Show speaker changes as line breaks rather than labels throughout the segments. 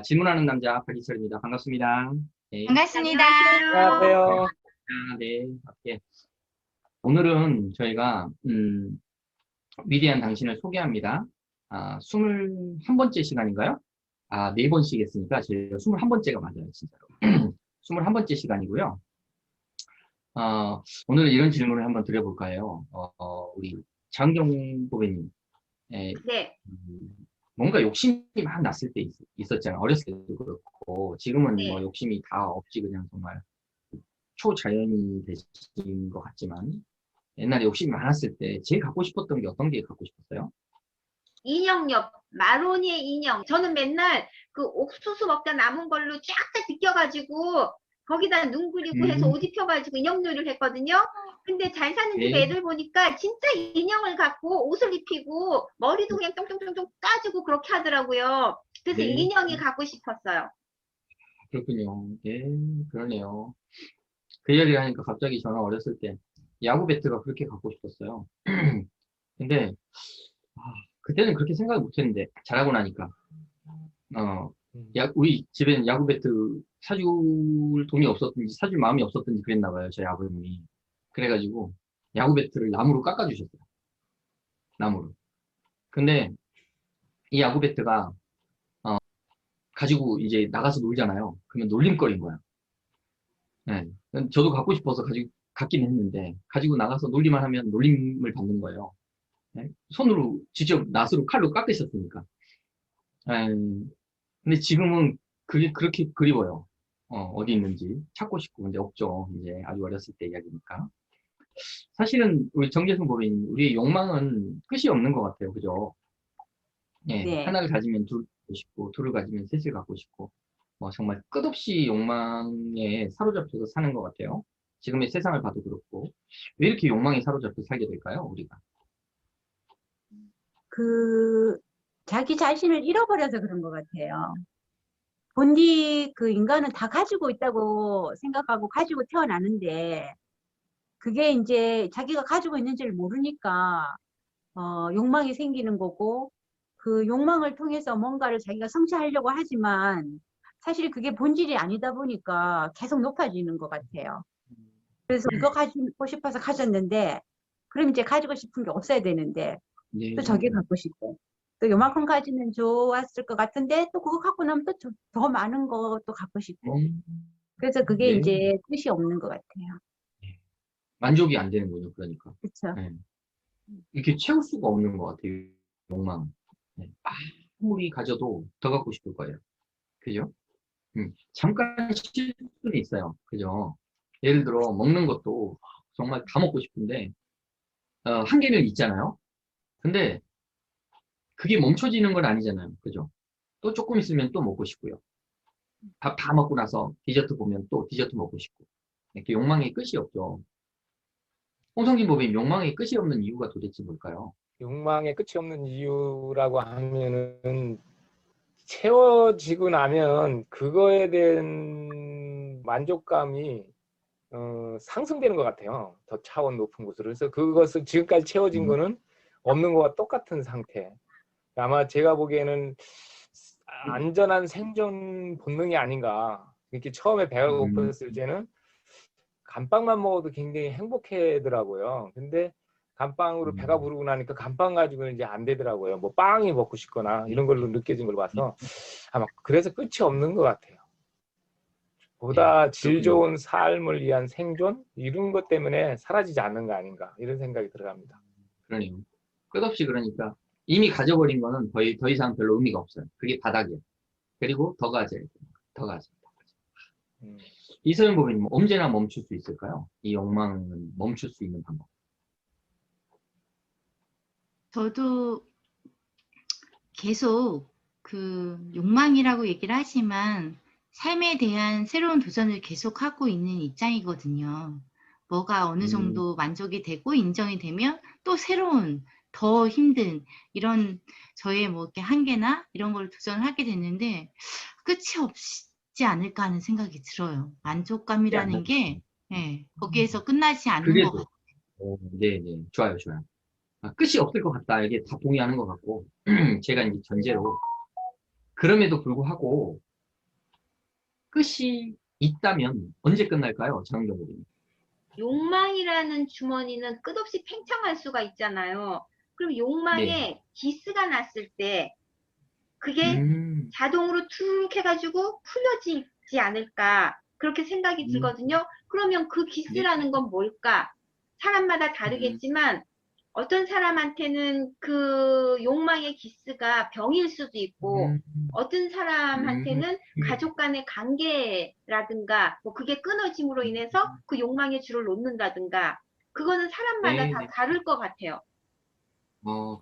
질문하는 남자 박희철입니다. 반갑습니다. 네.
반갑습니다.
안녕하세요.
네. 예. 오늘은 저희가 위대한 당신을 소개합니다. 21번째 시간인가요? 네 번씩 했으니까 저희가 21번째가 맞아요, 진짜로. 21번째 시간이고요. 오늘은 이런 질문을 한번 드려볼까 해요. 우리 장경 고객님.
네.
뭔가 욕심이 막 났을 때 있었잖아요. 어렸을 때도 그렇고, 지금은
네.
뭐 욕심이 다 없이 그냥 정말 초자연이 되신 것 같지만, 옛날에 욕심이 많았을 때 제일 갖고 싶었던 게 어떤 게 갖고 싶었어요?
인형엽, 마로니의 인형. 저는 맨날 그 옥수수 먹다 남은 걸로 쫙 다 벗겨가지고 거기다 눈 그리고 해서 옷 입혀가지고 인형놀이를 했거든요. 근데 잘 사는 집
네.
애들 보니까 진짜 인형을 갖고 옷을 입히고 머리도 그냥 쫑쫑쫑쫑 까지고 그렇게 하더라고요. 그래서
네.
인형이 갖고 싶었어요.
그렇군요. 예, 그러네요. 그 이야기를 하니까 갑자기 저는 어렸을 때 야구 배트가 그렇게 갖고 싶었어요. 근데 그때는 그렇게 생각을 못했는데 자라고 나니까 우리 집에는 야구 배트 사줄 돈이 없었든지 사줄 마음이 없었든지 그랬나 봐요, 저희 아버님이. 그래가지고 야구 배트를 나무로 깎아주셨어요. 나무로. 근데 이 야구 배트가 가지고 이제 나가서 놀잖아요. 그러면 놀림거리인 거야. 네. 저도 갖고 싶어서 갖긴 했는데 가지고 나가서 놀기만 하면 놀림을 받는 거예요. 네? 손으로 직접 낫으로 칼로 깎으셨으니까. 근데 지금은 그게 그렇게 그리워요. 어디 있는지 찾고 싶고. 근데 없죠. 이제 아주 어렸을 때 이야기니까. 사실은 우리 정재승 고객님, 우리의 욕망은 끝이 없는 것 같아요. 그죠? 예,
네.
하나를 가지면 둘 갖고 싶고, 둘을 가지면 셋을 갖고 싶고, 정말 끝없이 욕망에 사로잡혀서 사는 것 같아요. 지금의 세상을 봐도 그렇고. 왜 이렇게 욕망에 사로잡혀 살게 될까요, 우리가?
자기 자신을 잃어버려서 그런 것 같아요. 본디 인간은 다 가지고 있다고 생각하고 가지고 태어나는데, 그게 이제 자기가 가지고 있는지를 모르니까, 욕망이 생기는 거고, 그 욕망을 통해서 뭔가를 자기가 성취하려고 하지만, 사실 그게 본질이 아니다 보니까 계속 높아지는 것 같아요. 그래서 이거 가지고 싶어서 가졌는데, 그럼 이제 가지고 싶은 게 없어야 되는데,
네.
또 저게 갖고 싶고, 또 요만큼 가지면 좋았을 것 같은데, 또 그거 갖고 나면 또 더 많은 것도 갖고 싶고. 그래서 그게
네.
이제 끝이 없는 것 같아요.
만족이 안 되는군요, 그러니까.
그렇죠.
네. 이렇게 채울 수가 없는 것 같아요, 욕망. 네. 아무리 가져도 더 갖고 싶을 거예요. 그죠? 잠깐 쉴 수는 있어요. 그죠? 예를 들어, 먹는 것도 정말 다 먹고 싶은데, 한계는 있잖아요? 근데, 그게 멈춰지는 건 아니잖아요. 그죠? 또 조금 있으면 또 먹고 싶고요. 밥 다 먹고 나서 디저트 보면 또 디저트 먹고 싶고. 이렇게 욕망의 끝이 없죠. 홍성진 법인 욕망의 끝이 없는 이유가 도대체 뭘까요?
욕망의 끝이 없는 이유라고 하면은 채워지고 나면 그거에 대한 만족감이 상승되는 것 같아요. 더 차원 높은 곳으로. 그래서 그것을 지금까지 채워진 거는 없는 것과 똑같은 상태. 아마 제가 보기에는 안전한 생존 본능이 아닌가. 이렇게 처음에 배가 고팠을 때는 감빵만 먹어도 굉장히 행복하더라고요. 근데 감빵으로 배가 부르고 나니까 감빵 가지고는 이제 안 되더라고요. 뭐 빵이 먹고 싶거나 이런 걸로 느껴진 걸 봐서 아마 그래서 끝이 없는 것 같아요. 보다 질 좋은 삶을 위한 생존 이런 것 때문에 사라지지 않는 거 아닌가 이런 생각이 들어갑니다.
그러네요. 끝없이 그러니까 이미 가져버린 거는 더 이상 별로 의미가 없어요. 그게 바닥이에요. 그리고 더 가져야 돼요. 더 가져야 돼요. 이서영 고객님, 언제나 멈출 수 있을까요? 이 욕망은 멈출 수 있는 방법.
저도 계속 그 욕망이라고 얘기를 하지만 삶에 대한 새로운 도전을 계속하고 있는 입장이거든요. 뭐가 어느 정도 만족이 되고 인정이 되면 또 새로운 더 힘든 이런 저의 뭐 이렇게 한계나 이런 걸 도전을 하게 됐는데 끝이 없지 않을까 하는 생각이 들어요. 만족감이라는 게 거기에서 끝나지 않는 것 같아요.
네네. 좋아요. 끝이 없을 것 같다. 이게 다 동의하는 것 같고, 제가 이제 전제로, 그럼에도 불구하고, 끝이 있다면 언제 끝날까요? 정경호님.
욕망이라는 주머니는 끝없이 팽창할 수가 있잖아요. 그럼 욕망에
네.
기스가 났을 때 그게
음,
자동으로 툭 해가지고 풀려지지 않을까 그렇게 생각이
음,
들거든요. 그러면 그
네.
기스라는 건 뭘까? 사람마다 다르겠지만 어떤 사람한테는 그 욕망의 기스가 병일 수도 있고
음,
어떤
음,
사람한테는 가족 간의 관계라든가 뭐 그게 끊어짐으로 인해서 그 욕망의 줄을 놓는다든가 그거는 사람마다
네,
다
네.
다를 것 같아요.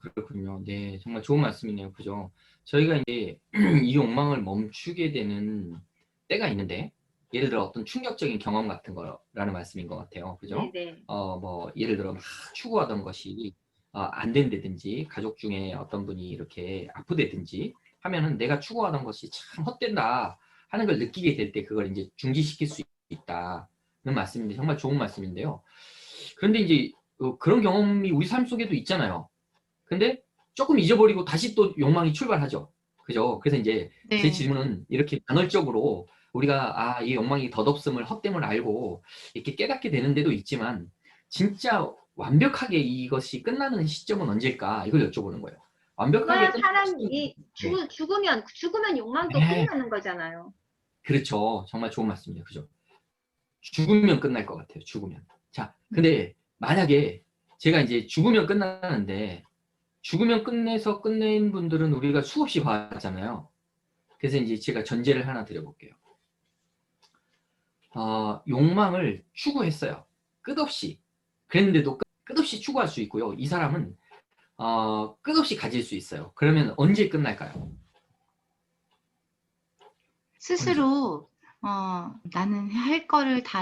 그렇군요. 네, 정말 좋은 말씀이네요. 그죠? 저희가 이제 이 욕망을 멈추게 되는 때가 있는데, 예를 들어 어떤 충격적인 경험 같은 거라는 말씀인 것 같아요. 그죠?
네네.
뭐, 예를 들어 막 추구하던 것이 안 된다든지, 가족 중에 어떤 분이 이렇게 아프다든지 하면은 내가 추구하던 것이 참 헛된다 하는 걸 느끼게 될 때 그걸 이제 중지시킬 수 있다는 말씀인데, 정말 좋은 말씀인데요. 그런데 이제 그런 경험이 우리 삶 속에도 있잖아요. 근데 조금 잊어버리고 다시 또 욕망이 출발하죠. 그죠? 그래서 이제 제
네.
질문은 이렇게 간헐적으로 우리가 이 욕망이 덧없음을 헛됨을 알고 이렇게 깨닫게 되는 데도 있지만 진짜 완벽하게 이것이 끝나는 시점은 언제일까? 이걸 여쭤보는 거예요. 완벽하게
그거야
끝나는 시점은
사람이
네.
죽으면 욕망도
네.
끝나는 거잖아요.
그렇죠. 정말 좋은 말씀이에요. 그죠? 죽으면 끝날 것 같아요. 죽으면. 자, 근데 만약에 제가 이제 죽으면 끝나는데 죽으면 끝내서 끝낸 분들은 우리가 수없이 봤잖아요. 그래서 이제 제가 전제를 하나 드려볼게요. 욕망을 추구했어요. 끝없이. 그랬는데도 끝없이 추구할 수 있고요. 이 사람은 끝없이 가질 수 있어요. 그러면 언제 끝날까요? 언제?
스스로 나는 할 거를 다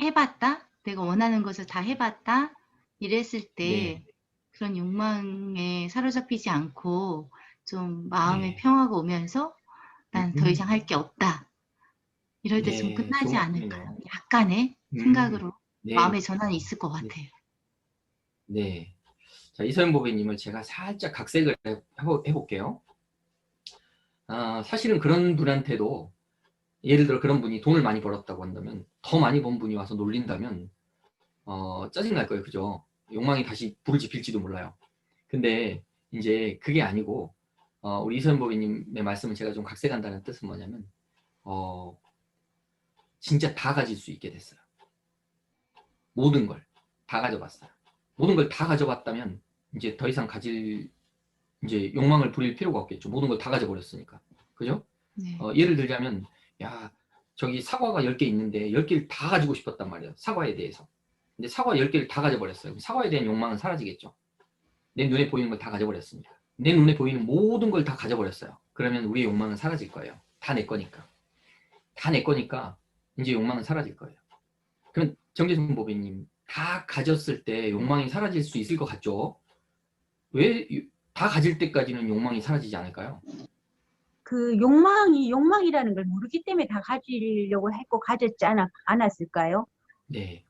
해봤다. 내가 원하는 것을 다 해봤다. 이랬을
네,
때 그런 욕망에 사로잡히지 않고 좀 마음의
네,
평화가 오면서 난 더
음,
이상 할 게 없다. 이럴 때쯤
네, 좋은
끝나지 않을까요?
말씀이네요.
약간의
음,
생각으로
네,
마음의 전환이 있을 것
네,
같아요.
네. 자, 이소연 보배님을 제가 살짝 각색을 해볼게요. 사실은 그런 분한테도 예를 들어 그런 분이 돈을 많이 벌었다고 한다면 더 많이 번 분이 와서 놀린다면 짜증날 거예요. 그죠? 욕망이 다시 불을 지필지도 몰라요. 근데 이제 그게 아니고 우리 이소연 보배님의 말씀을 제가 좀 각색한다는 뜻은 뭐냐면 어, 진짜 다 가질 수 있게 됐어요. 모든 걸 다 가져봤어요. 모든 걸 다 가져봤다면 이제 더 이상 가질 이제 욕망을 부릴 필요가 없겠죠. 모든 걸 다 가져버렸으니까. 그죠?
네.
예를 들자면 야 저기 사과가 10개 있는데 10개를 다 가지고 싶었단 말이에요. 사과에 대해서. 근데 사과 10개를 다 가져버렸어요. 그럼 사과에 대한 욕망은 사라지겠죠. 내 눈에 보이는 걸 다 가져버렸으니까. 내 눈에 보이는 모든 걸 다 가져버렸어요. 그러면 우리의 욕망은 사라질 거예요. 다 내 거니까. 다 내 거니까 이제 욕망은 사라질 거예요. 그럼 정재승 보배님 다 가졌을 때 욕망이 사라질 수 있을 것 같죠? 왜 다 가질 때까지는 욕망이 사라지지 않을까요?
그 욕망이 욕망이라는 걸 모르기 때문에 다 가지려고 했고 가졌지 않았을까요?
네.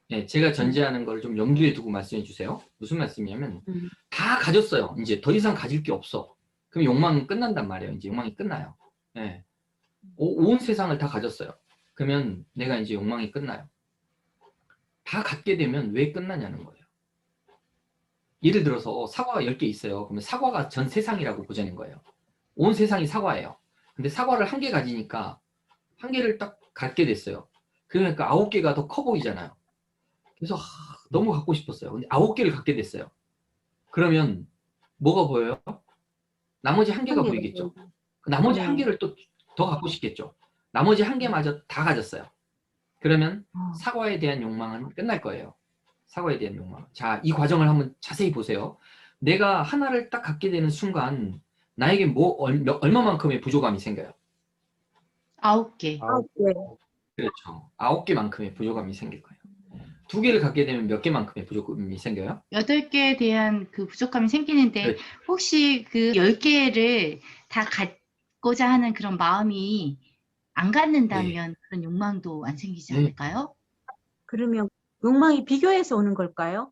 네, 제가
음,
전제하는 걸 좀 염두에 두고 말씀해 주세요. 무슨 말씀이냐면
음.
다 가졌어요. 이제 더 이상 가질 게 없어. 그럼 욕망은 끝난단 말이에요. 이제 욕망이 끝나요. 네. 온 세상을 다 가졌어요. 그러면 내가 이제 욕망이 끝나요. 다 갖게 되면 왜 끝나냐는 거예요. 예를 들어서 사과가 10개 있어요. 그러면 사과가 전 세상이라고 보자는 거예요. 온 세상이 사과예요. 근데 사과를 한 개 가지니까 한 개를 딱 갖게 됐어요. 그러니까 9개가 더 커 보이잖아요. 그래서 너무 갖고 싶었어요. 근데 9개를 갖게 됐어요. 그러면 뭐가 보여요? 나머지 한 개가
한계가
보이겠죠.
보이고.
나머지 한
네.
개를 또 더 갖고 싶겠죠. 나머지 한 개마저 다 가졌어요. 그러면
어,
사과에 대한 욕망은 끝날 거예요. 사과에 대한 욕망. 자, 이 과정을 한번 자세히 보세요. 내가 하나를 딱 갖게 되는 순간 나에게 얼마만큼의 부족감이 생겨요.
9개.
아, 네.
그렇죠. 9개만큼의 부족감이 생길 거예요. 2개를 갖게 되면 몇 개만큼의 부족감이 생겨요?
8개에 대한 그 부족감이 생기는데
그렇죠.
혹시 그 10개를 다 갖고자 하는 그런 마음이 안
네.
갖는다면 그런 욕망도 안 생기지
네.
않을까요?
그러면 욕망이 비교해서 오는 걸까요?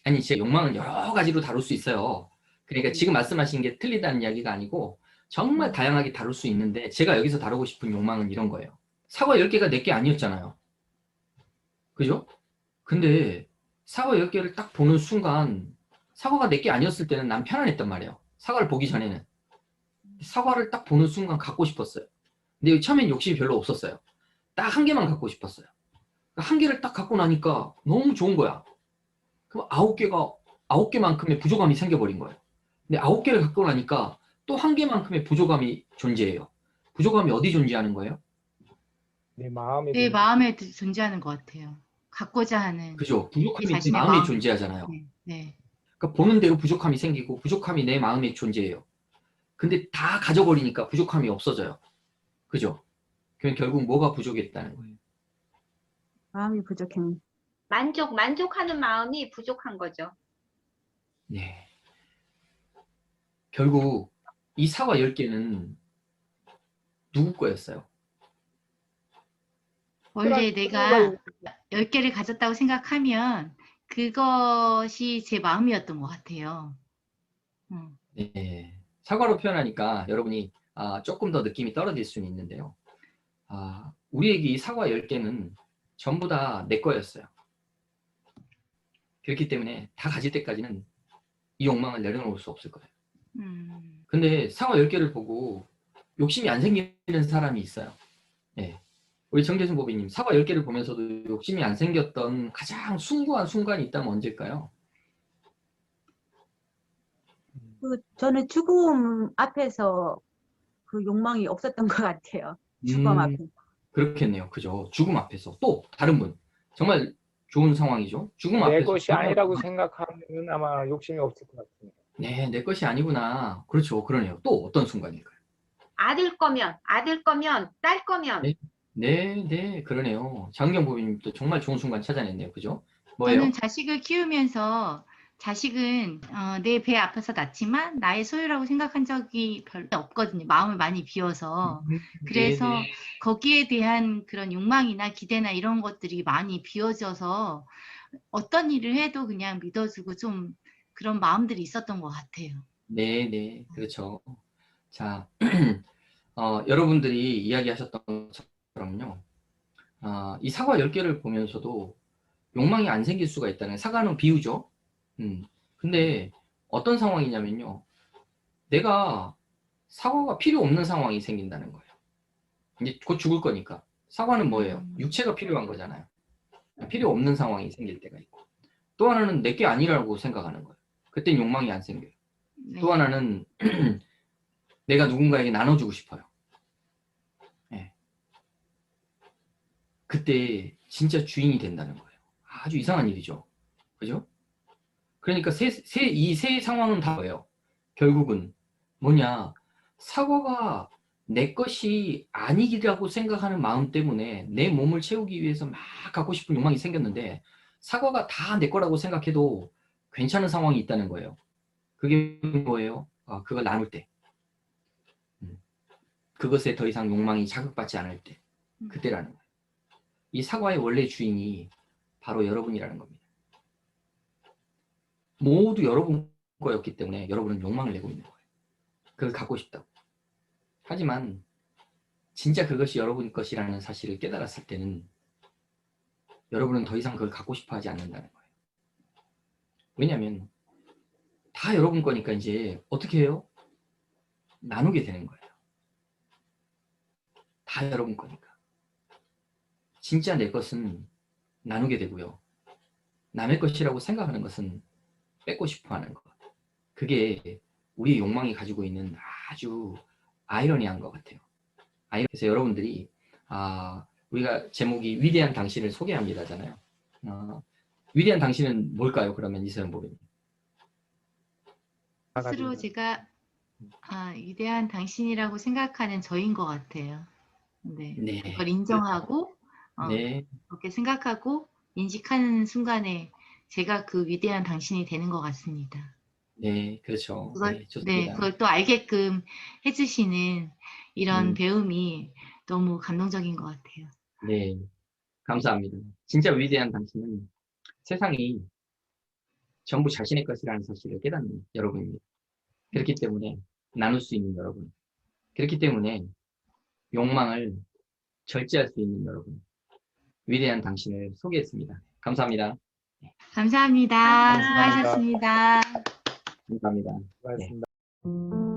아니, 제 욕망은 여러 가지로 다룰 수 있어요. 그러니까 지금 말씀하신 게 틀리다는 이야기가 아니고, 정말 다양하게 다룰 수 있는데 제가 여기서 다루고 싶은 욕망은 이런 거예요. 사과 10개가 내 게 아니었잖아요. 그죠? 근데 사과 10개를 딱 보는 순간 사과가 내 게 아니었을 때는 난 편안했단 말이에요. 사과를 보기 전에는. 사과를 딱 보는 순간 갖고 싶었어요. 근데 처음엔 욕심이 별로 없었어요. 딱 한 개만 갖고 싶었어요. 한 개를 딱 갖고 나니까 너무 좋은 거야. 그럼 9개만큼의 부족함이 생겨버린 거예요. 근데 9개를 갖고 나니까 또 한 개만큼의 부족함이 존재해요. 부족함이 어디 존재하는 거예요?
내 마음에
내 마음에 존재하는 것 같아요. 갖고자 하는
그죠?
내
부족함이 내
자신의
마음에
마음.
존재하잖아요.
네, 네.
그러니까 보는 대로 부족함이 생기고 부족함이 내 마음에 존재해요. 근데 다 가져버리니까 부족함이 없어져요. 그죠? 그럼 결국 뭐가 부족했다는 거예요?
마음이 부족했네.
만족하는 마음이 부족한 거죠.
네. 결국 이 사과 10개는 누구 거였어요?
원래 내가 10개를 가졌다고 생각하면 그것이 제 마음이었던 것 같아요.
네. 사과로 표현하니까 여러분이 조금 더 느낌이 떨어질 수는 있는데요. 우리에게 이 사과 10개는 전부 다 내 거였어요. 그렇기 때문에 다 가질 때까지는 이 욕망을 내려놓을 수 없을 거예요. 근데 사과 10개를 보고 욕심이 안 생기는 사람이 있어요. 네. 우리 정재순 고비님, 사과 10개를 보면서도 욕심이 안 생겼던 가장 숭고한 순간이 있다면 언제일까요?
저는 죽음 앞에서 그 욕망이 없었던 것 같아요. 죽음 앞에.
그렇겠네요. 그죠? 죽음 앞에서. 또 다른 분. 정말 좋은 상황이죠. 죽음
내
앞에서.
것이 아니라고 생각하면 아마 욕심이 없을 것 같습니다.
네, 내 것이 아니구나. 그렇죠. 그러네요. 또 어떤 순간일까요?
아들 거면, 딸 거면.
네, 그러네요. 장경 고비님도 정말 좋은 순간 찾아냈네요. 그죠? 뭐예요?
저는 자식을 키우면서 자식은 내 배 앞에서 낳지만 나의 소유라고 생각한 적이 별로 없거든요. 마음을 많이 비워서. 그래서
네.
거기에 대한 그런 욕망이나 기대나 이런 것들이 많이 비워져서 어떤 일을 해도 그냥 믿어주고 좀 그런 마음들이 있었던 것 같아요.
네, 그렇죠. 자, 여러분들이 이야기하셨던 것처럼요. 이 사과 10개를 보면서도 욕망이 안 생길 수가 있다는, 사과는 비유죠. 근데 어떤 상황이냐면요. 내가 사과가 필요 없는 상황이 생긴다는 거예요. 이제 곧 죽을 거니까. 사과는 뭐예요? 육체가 필요한 거잖아요. 필요 없는 상황이 생길 때가 있고. 또 하나는 내게 아니라고 생각하는 거예요. 그땐 욕망이 안 생겨요.
네.
또 하나는 내가 누군가에게 나눠주고 싶어요. 네. 그때 진짜 주인이 된다는 거예요. 아주 이상한 일이죠. 그죠? 그러니까 이 세 상황은 다 뭐예요? 결국은 뭐냐, 사과가 내 것이 아니라고 생각하는 마음 때문에 내 몸을 채우기 위해서 막 갖고 싶은 욕망이 생겼는데, 사과가 다 내 거라고 생각해도 괜찮은 상황이 있다는 거예요. 그게 뭐예요? 그걸 나눌 때, 그것에 더 이상 욕망이 자극받지 않을 때, 그때라는 거예요. 이 사과의 원래 주인이 바로 여러분이라는 겁니다. 모두 여러분 거였기 때문에 여러분은 욕망을 내고 있는 거예요. 그걸 갖고 싶다고. 하지만 진짜 그것이 여러분 것이라는 사실을 깨달았을 때는 여러분은 더 이상 그걸 갖고 싶어 하지 않는다는 거예요. 왜냐하면 다 여러분 거니까 이제 어떻게 해요? 나누게 되는 거예요. 다 여러분 거니까. 진짜 내 것은 나누게 되고요. 남의 것이라고 생각하는 것은 뺏고 싶어 하는 것. 그게 우리의 욕망이 가지고 있는 아주 아이러니한 것 같아요. 그래서 여러분들이 우리가 제목이 위대한 당신을 소개합니다잖아요. 위대한 당신은 뭘까요? 그러면 이서연 보배님.
스스로 제가 위대한 당신이라고 생각하는 저인 것 같아요. 네. 그걸 인정하고
네.
그렇게 생각하고 인식하는 순간에 제가 그 위대한 당신이 되는 것 같습니다.
네, 그렇죠.
그걸,
좋습니다.
그걸 또 알게끔 해주시는 이런 배움이 너무 감동적인 것 같아요.
네, 감사합니다. 진짜 위대한 당신은 세상이 전부 자신의 것이라는 사실을 깨닫는 여러분입니다. 그렇기 때문에 나눌 수 있는 여러분. 그렇기 때문에 욕망을 절제할 수 있는 여러분, 위대한 당신을 소개했습니다. 감사합니다.
감사합니다.
감사합니다.
수고하셨습니다.
감사합니다.
고맙습니다.